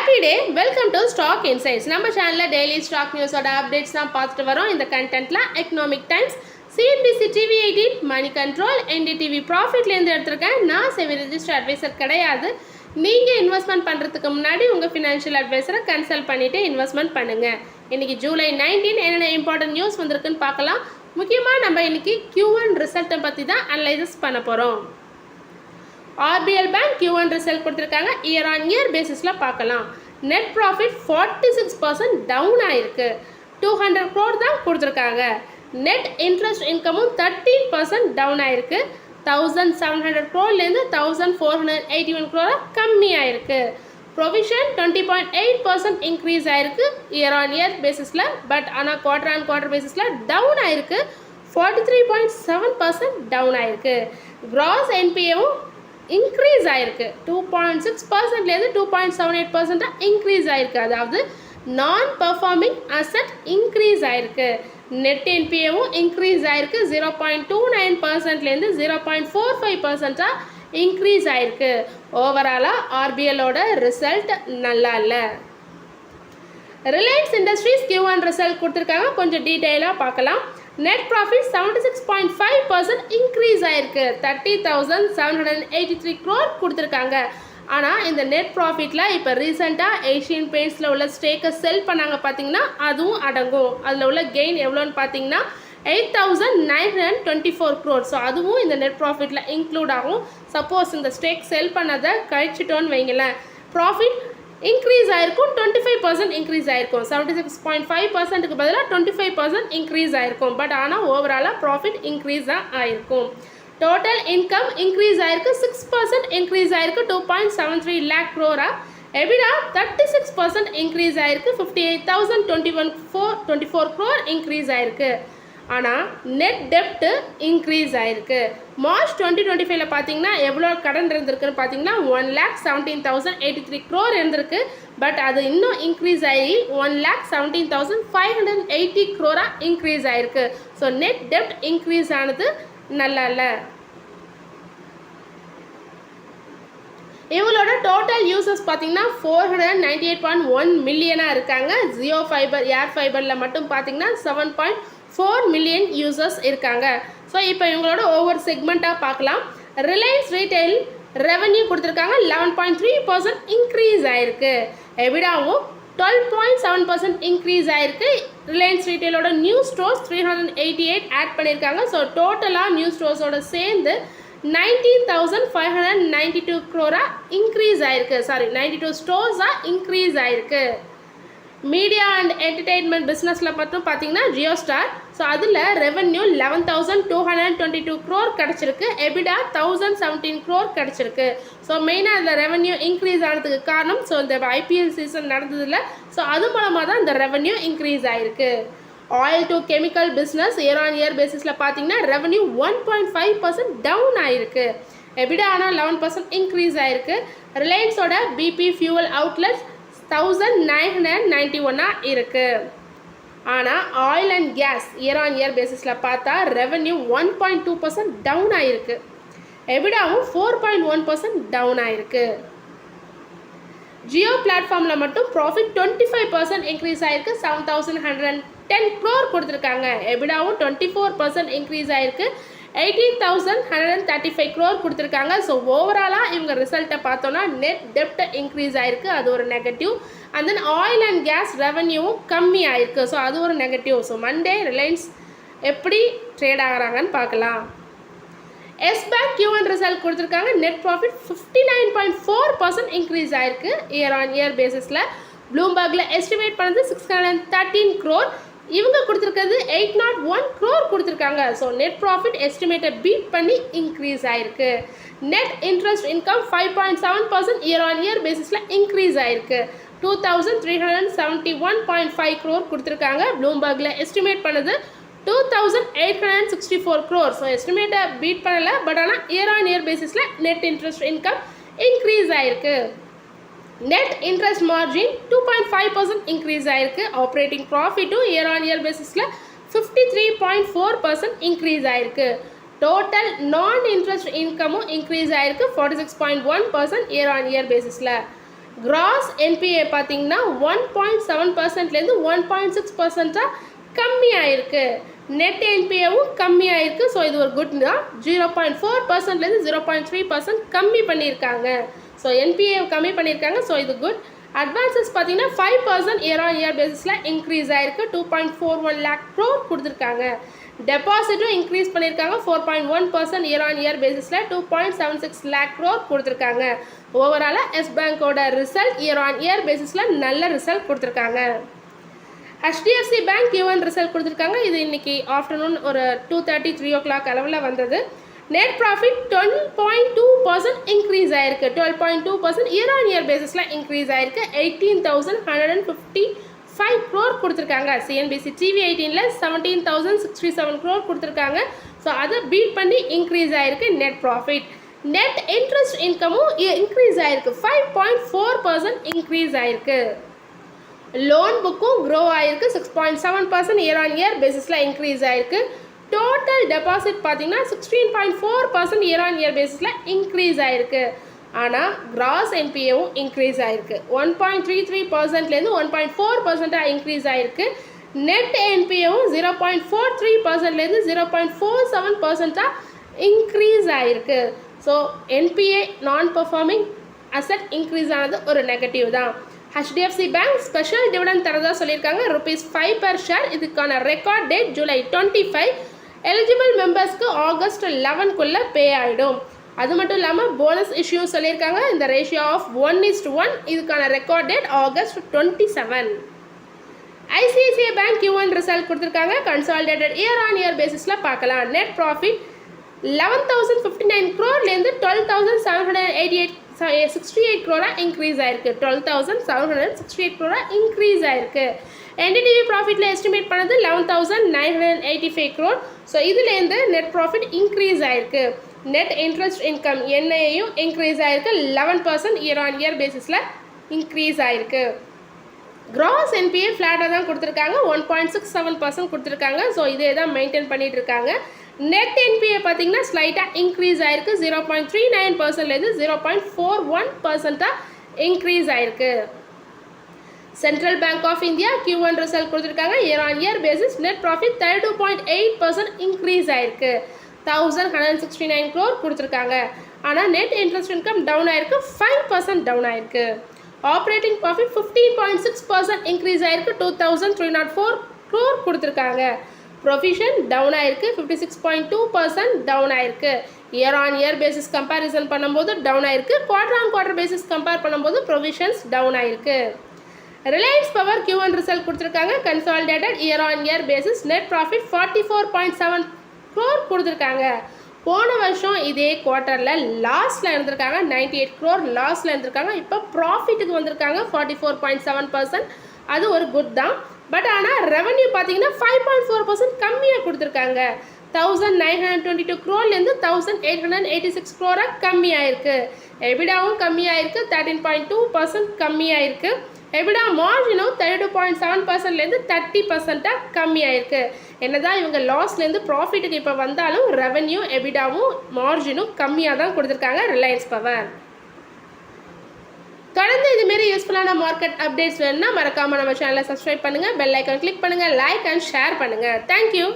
Happy day, welcome to stock insights. நம்ம சேனலில் daily stock நியூஸோட updates தான் பார்த்துட்டு வரோம். இந்த கண்டென்ட்டில் Economic Times, CNBC TV 18, Moneycontrol, NDTV ப்ராஃபிட்லேருந்து எடுத்திருக்கேன். நான் செவி ரிஜிஸ்டர் அட்வைசர் கிடையாது. நீங்கள் இன்வெஸ்ட்மெண்ட் பண்ணுறதுக்கு முன்னாடி உங்கள் ஃபினான்ஷியல் அட்வைசரை கன்சல்ட் பண்ணிவிட்டு இன்வெஸ்ட்மெண்ட் பண்ணுங்கள். இன்றைக்கி ஜூலை 19 என்னென்ன இம்பார்ட்டன்ட் நியூஸ் வந்திருக்குன்னு பார்க்கலாம். முக்கியமாக நம்ம இன்றைக்கி Q1 ரிசல்ட்டை பற்றி தான் அனலைசிஸ் பண்ண போகிறோம். RBL பேங்க் Q1 ரிசல்ட் கொடுத்துருக்காங்க. இயர் ஆன் இயர் பேசிஸில் பார்க்கலாம். நெட் ப்ராஃபிட் 46% டவுன் ஆயிருக்கு. 200 crore தான் கொடுத்துருக்காங்க. நெட் இன்ட்ரெஸ்ட் இன்கமும் 13% டவுன் ஆயிருக்கு. 1700 crore-லேருந்து 1481 crore கம்மி ஆயிருக்கு. ப்ரொவிஷன் 20.8% இன்க்ரீஸ் ஆயிருக்கு இயர் ஆன் இயர் பேசிஸில். பட் ஆனால் குவார்டர் ஆன் குவார்டர் பேசிஸில் டவுன் ஆயிருக்கு. 43.7% டவுன் ஆயிருக்கு. கிராஸ் என்பிஏவும் இன்க்ரீஸ் ஆயிருக்கு. 2.6%லேருந்து 2.78% இன்க்ரீஸ் ஆயிருக்கு. அதாவது நான் பர்ஃபார்மிங் அசட் இன்க்ரீஸ் ஆயிருக்கு. நெட் என்பிஏவும் இன்க்ரீஸ் ஆயிருக்கு. 0.29%லேருந்து 0.45% இன்க்ரீஸ் ஆயிருக்கு. ஓவராலாக ஆர்பிஎல்லோட ரிசல்ட் நல்லா இல்லை. ரிலையன்ஸ் இண்டஸ்ட்ரீஸ் Q1 ரிசல்ட் கொடுத்துருக்காங்க. கொஞ்சம் டீட்டெயிலாக பார்க்கலாம். நெட் ப்ராஃபிட் 76.5% இன்க்ரீஸ் ஆயிருக்கு. 30,783 crore கொடுத்துருக்காங்க. ஆனால் இந்த நெட் ப்ராஃபிட்டில் இப்போ ரீசெண்டாக ஏஷியன் பெயிண்ட்ஸில் உள்ள ஸ்டேக்கை செல் பண்ணாங்க பார்த்தீங்கன்னா அதுவும் அடங்கும். அதில் உள்ள கெயின் எவ்வளோன்னு பார்த்தீங்கன்னா 8,924 crore. ஸோ அதுவும் இந்த நெட் ப்ராஃபிட்டில் இன்க்ளூட் ஆகும். சப்போஸ் இந்த ஸ்டேக் செல் பண்ணதை கழிச்சிட்டோன்னு வைங்களேன், ப்ராஃபிட் இன்க்ரீஸ் ஆயிருக்கும். 25% இன்க்ரீஸ் ஆயிருக்கும். 76.5%க்கு பதிலாக 25% இன்க்ரீஸ் ஆயிருக்கும். பட் ஆனால் ஓவராலாக ப்ராஃபிட் இன்க்ரீஸ் தான் ஆயிருக்கும். டோட்டல் இன்கம் இன்க்ரீஸ் ஆயிருக்கு. 6% இன்க்ரீஸ் ஆயிருக்கு. 2.73 lakh crore. எபிடா 36% இன்க்ரீஸ் ஆயிருக்கு. 58,024 crore இன்க்ரீஸ் ஆயிருக்கு. ஆனால் நெட் டெப்ட்டு இன்க்ரீஸ் ஆயிருக்கு. மார்ச் 2025 பார்த்தீங்கன்னா எவ்வளோ கடன் இருந்திருக்குன்னு பார்த்தீங்கன்னா 1,17,083 crore இருந்திருக்கு. பட் அது இன்னும் இன்க்ரீஸ் ஆகி 1,17,580 crore இன்க்ரீஸ் ஆயிருக்கு. ஸோ நெட் டெப்ட் இன்க்ரீஸ் ஆனது நல்லா இல்லை. இவங்களோட டோட்டல் யூசர்ஸ் பார்த்தீங்கன்னா 498.1 மில்லியனாக இருக்காங்க. ஜியோ ஃபைபர் ஏர் ஃபைபரில் மட்டும் பார்த்தீங்கன்னா 7.4 மில்லியன் யூசர்ஸ் இருக்காங்க. ஸோ இப்போ இவங்களோட ஒவ்வொரு செக்மெண்ட்டாக பார்க்கலாம். ரிலையன்ஸ் ரீட்டைல் ரெவன்யூ கொடுத்துருக்காங்க. 11.3% இன்க்ரீஸ் ஆயிருக்கு. எபிடாவும் 12.7% இன்க்ரீஸ் ஆயிருக்கு. ரிலையன்ஸ் ரீட்டைலோட நியூ ஸ்டோர்ஸ் 388 ஆட் பண்ணியிருக்காங்க. ஸோ டோட்டலாக நியூ ஸ்டோர்ஸோட சேர்ந்து 19,592 crore இன்க்ரீஸ் ஆயிருக்கு. 92 ஸ்டோர்ஸாக இன்க்ரீஸ் ஆயிருக்கு. மீடியா அண்ட் என்டர்டெயின்மெண்ட் பிஸ்னஸில் மட்டும் பார்த்தீங்கன்னா ஜியோ ஸ்டார். ஸோ அதில் ரெவென்யூ 11,222 crore கிடச்சிருக்கு. எபிடா 1,017 crore கிடச்சிருக்கு. ஸோ மெயினாக இந்த ரெவென்யூ இன்க்ரீஸ் ஆனதுக்கு காரணம் ஸோ இந்த ஐபிஎல் சீசன் நடந்ததில்ல. ஸோ அது மூலமாக தான் இந்த ரெவென்யூ இன்க்ரீஸ் ஆயிருக்கு. Oil to chemical business year on year பேசிஸில் பார்த்தீங்கன்னா ரெவென்யூ 1.5% டவுன் ஆயிருக்கு. எபிடா ஆனால் 11% இன்க்ரீஸ் ஆயிருக்கு. ரிலையன்ஸோட பிபி ஃபியூவல் அவுட்லெட்ஸ் 1,991 இருக்குது. ஆனால் oil and gas year on year பேசிஸில் பார்த்தா ரெவென்யூ 1.2% டவுன் ஆயிருக்கு. எபிடாவும் 4.1% டவுன் ஆயிருக்கு. ஜியோ பிளாட்ஃபார்மில் மட்டும் ப்ராஃபிட் 25% இன்க்ரீஸ் ஆயிருக்கு. 7,110 crore கொடுத்துருக்காங்க. எபிடாவும் 24% இன்க்ரீஸ் ஆயிருக்கு. 18,135 crore கொடுத்துருக்காங்க. ஸோ ஓவராலாக இவங்க ரிசல்ட்டை பார்த்தோன்னா நெட் டெப்ட் இன்க்ரீஸ் ஆயிருக்கு. அது ஒரு negative. And then oil and gas ரெவன்யூவும் கம்மி ஆயிருக்கு. ஸோ அது ஒரு நெகட்டிவ். ஸோ மண்டே ரிலையன்ஸ் எப்படி ட்ரேட் ஆகிறாங்கன்னு பார்க்கலாம். எஸ் பேங்க் Q1 ரிசல்ட் கொடுத்துருக்காங்க. நெட் ப்ராஃபிட் 59.4% இன்க்ரீஸ் ஆயிருக்கு இயர் ஆன் இயர் பேசிஸில். ப்ளூம்பர்கில் எஸ்டிமேட் பண்ணது 613 crore. இவங்க கொடுத்துருக்கிறது 801 crore கொடுத்துருக்காங்க. ஸோ நெட் ப்ராஃபிட் எஸ்டிமேட்டை பீட் பண்ணி இன்க்ரீஸ் ஆயிருக்கு. Net interest income 5.7% year on year பேசிஸில் இன்க்ரீஸ் ஆயிருக்கு. 2,371.5 crore கொடுத்துருக்காங்க. ப்ளூம்பர்கில் எஸ்டிமேட் பண்ணது 2,864 crore. ஸோ எஸ்டிமேட்டை பீட் பண்ணலை. பட் ஆனால் இயர் ஆன் இயர் பேசிஸில் நெட் இன்ட்ரெஸ்ட் இன்கம் இன்க்ரீஸ் ஆயிருக்கு. நெட் இன்ட்ரெஸ்ட் மார்ஜின் 2.5% இன்க்ரீஸ் ஆயிருக்கு. ஆப்ரேட்டிங் ப்ராஃபிட்டும் இயர் ஆன் இயர் பேசிஸில் 53.4% இன்க்ரீஸ் ஆயிருக்கு. டோட்டல் நான் இன்ட்ரெஸ்ட் இன்கமும் இன்க்ரீஸ் ஆயிருக்கு. 46.1% இயர் ஆன் இயர் பேசிஸில். கிராஸ் என்பிஏ பார்த்தீங்கன்னா 1.7%லேருந்து 1.6%ஆக கம்மியாயிருக்கு. நெட் என்பிஏவும் கம்மியாயிருக்கு. ஸோ இது ஒரு குட் தான். 0.4%லேருந்து 0.3% கம்மி பண்ணியிருக்காங்க. ஸோ என்பிஏ கம்மி பண்ணியிருக்காங்க. ஸோ இது குட். அட்வான்சஸ் பார்த்தீங்கன்னா 5% இயர் ஆன் இயர் பேசிஸில் இன்க்ரீஸ் ஆயிருக்கு. 2.41 lakh crore கொடுத்துருக்காங்க. டெபாசிட்டும் இன்க்ரீஸ் பண்ணியிருக்காங்க. 4.1% இயர் ஆன் இயர் பேசிஸில் 2.76 lakh crore கொடுத்துருக்காங்க. ஓவராலாக எஸ் பேங்கோட ரிசல்ட் இயர் ஆன் இயர் பேசிஸில் நல்ல ரிசல்ட் கொடுத்துருக்காங்க. HDFC Bank Q1 ரிசல்ட் கொடுத்துருக்காங்க. இது இன்னைக்கு ஆஃப்டர்நூன் ஒரு 2:30 3 o'clock அளவில் வந்தது. நெட் ப்ராஃபிட் 12.2% இன்க்ரீஸ் ஆயிருக்கு. 12.2% இயர் ஆன் இயர் பேசிஸில் இன்க்ரீஸ் ஆயிருக்கு. 18,155 crore கொடுத்துருக்காங்க. CNBC TV18ல் 17,067 crore கொடுத்துருக்காங்க. ஸோ அதை பீட் பண்ணி இன்க்ரீஸ் ஆயிருக்கு நெட் ப்ராஃபிட். நெட் இன்ட்ரெஸ்ட் இன்கமும் இன்க்ரீஸ் ஆயிருக்கு. 5.4% இன்க்ரீஸ் ஆயிருக்கு. லோன் புக்கும் க்ரோ ஆயிருக்கு. 6.7% இயர் ஆன் இயர் பேசிஸில் இன்க்ரீஸ் ஆயிருக்கு. டோட்டல் டெபாசிட் பார்த்தீங்கன்னா 16.4% இயர் ஆன் இயர் பேசிஸில் இன்க்ரீஸ் ஆயிருக்கு. ஆனால் கிராஸ் என்பிஏவும் இன்க்ரீஸ் ஆயிருக்கு. 1.33%லேருந்து 1.4%ஆக இன்க்ரீஸ் ஆயிருக்கு. நெட் என்பிஏவும் 0.43%லேருந்து 0.47%ஆக இன்க்ரீஸ் ஆயிருக்கு. ஸோ என்பிஏ நான் பெர்ஃபார்மிங் அசட் இன்க்ரீஸ் ஆனது ஒரு நெகட்டிவ் தான். HDFC Bank ஸ்பெஷல் டிவிடெண்ட் தரதா சொல்லியிருக்காங்க. ₹5 per share. இதுக்கான ரெக்கார்ட் டேட் July 25. எலிஜிபிள் மெம்பர்ஸ்க்கு August 11க்குள்ளே பே ஆகிடும். அது மட்டும் இல்லாமல் போனஸ் இஷ்யூ சொல்லியிருக்காங்க. இந்த ரேஷியோ ஆஃப் 1:1. இதுக்கான record date August 27. ICICI Bank Q1 result கொடுத்துருக்காங்க. கன்சாலிடேட்டட் இயர் ஆன் இயர் பேசிஸில் பார்க்கலாம். நெட் ப்ராஃபிட் 11,059 crore-லேருந்து 12,768 crore இன்க்ரீஸ் ஆயிருக்கு. 12,768 crore இன்க்ரீஸ் ஆயிருக்கு. NDTV ப்ராஃபிட்டில் எஸ்டிமேட் பண்ணது 11,985 crore. ஸோ இதுலேருந்து நெட் ப்ராஃபிட் இன்க்ரீஸ் ஆயிருக்கு. நெட் இன்ட்ரெஸ்ட் இன்கம் NIAயும் இன்க்ரீஸ் ஆயிருக்கு. 11% இயர் ஆன் இயர் பேசிஸில் இன்க்ரீஸ் ஆயிருக்கு. கிராஸ் என்பிஏ ஃப்ளாட்டாக தான் கொடுத்துருக்காங்க. 1.67% கொடுத்துருக்காங்க. ஸோ இதே தான் மெயின்டைன் பண்ணிட்டு இருக்காங்க. நெட் என்பிஏ பார்த்தீங்கன்னா ஸ்லைட்டாக இன்க்ரீஸ் ஆயிருக்கு. 0.39%லேருந்து 0.41%ஆக இன்க்ரீஸ் ஆயிருக்கு. Central Bank of India Q1 result கொடுத்துருக்காங்க. Year on year basis net profit 32.8% increase ஆயிருக்கு. 1,169 crore கொடுத்துருக்காங்க. ஆனால் நெட் இன்ட்ரெஸ்ட் இன்கம் டவுன் ஆயிருக்கு. 5% டவுன் ஆயிருக்கு. ஆப்ரேட்டிங் ப்ராஃபிட் 15.6% இன்க்ரீஸ் ஆயிருக்கு. 2,304 crore கொடுத்துருக்காங்க. ப்ரொவிஷன் டவுன் ஆயிருக்கு. 56.2% டவுன் ஆயிருக்கு. Year on year basis comparison பண்ணும்போது டவுன் ஆயிருக்கு. Quarter on quarter basis compare பண்ணும்போது ப்ரொவிஷன்ஸ் டவுன் ஆயிருக்கு. ரிலையன்ஸ் பவர் Q1 ரிசல்ட் கொடுத்துருக்காங்க. Consolidated year on year basis net profit 44.7 crore கொடுத்துருக்காங்க. போன வருஷம் இதே குவார்ட்டரில் லாஸில் இருந்திருக்காங்க. 98 crore லாஸில் இருந்திருக்காங்க. இப்போ ப்ராஃபிட்டுக்கு வந்திருக்காங்க. 44.7%. அது ஒரு குட் தான். பட் ஆனால் ரெவன்யூ பார்த்தீங்கன்னா 5.4% கம்மியாக கொடுத்துருக்காங்க. 1,922 crore-லேருந்து 1,886 crore கம்மியாயிருக்கு. எபிடாவும் கம்மியாயிருக்கு. 13.2% கம்மியாயிருக்கு. எபிடா மார்ஜினும் 32.7%லேருந்து 30%ஆக கம்மியாயிருக்கு. என்னதான் இவங்க லாஸ்லேருந்து ப்ராஃபிட்டுக்கு இப்போ வந்தாலும் ரெவன்யூ எபிடாவும் மார்ஜினும் கம்மியாக தான் கொடுத்துருக்காங்க ரிலையன்ஸ் பவர். தொடர்ந்து இதுமாரி யூஸ்ஃபுல்லான மார்க்கெட் அப்டேட்ஸ் வேணும்னா மறக்காமல் நம்ம சேனலை சப்ஸ்கிரைப் பண்ணுங்கள். பெல் ஐக்கான் கிளிக் பண்ணுங்கள். லைக் அண்ட் ஷேர் பண்ணுங்கள். தேங்க்யூ.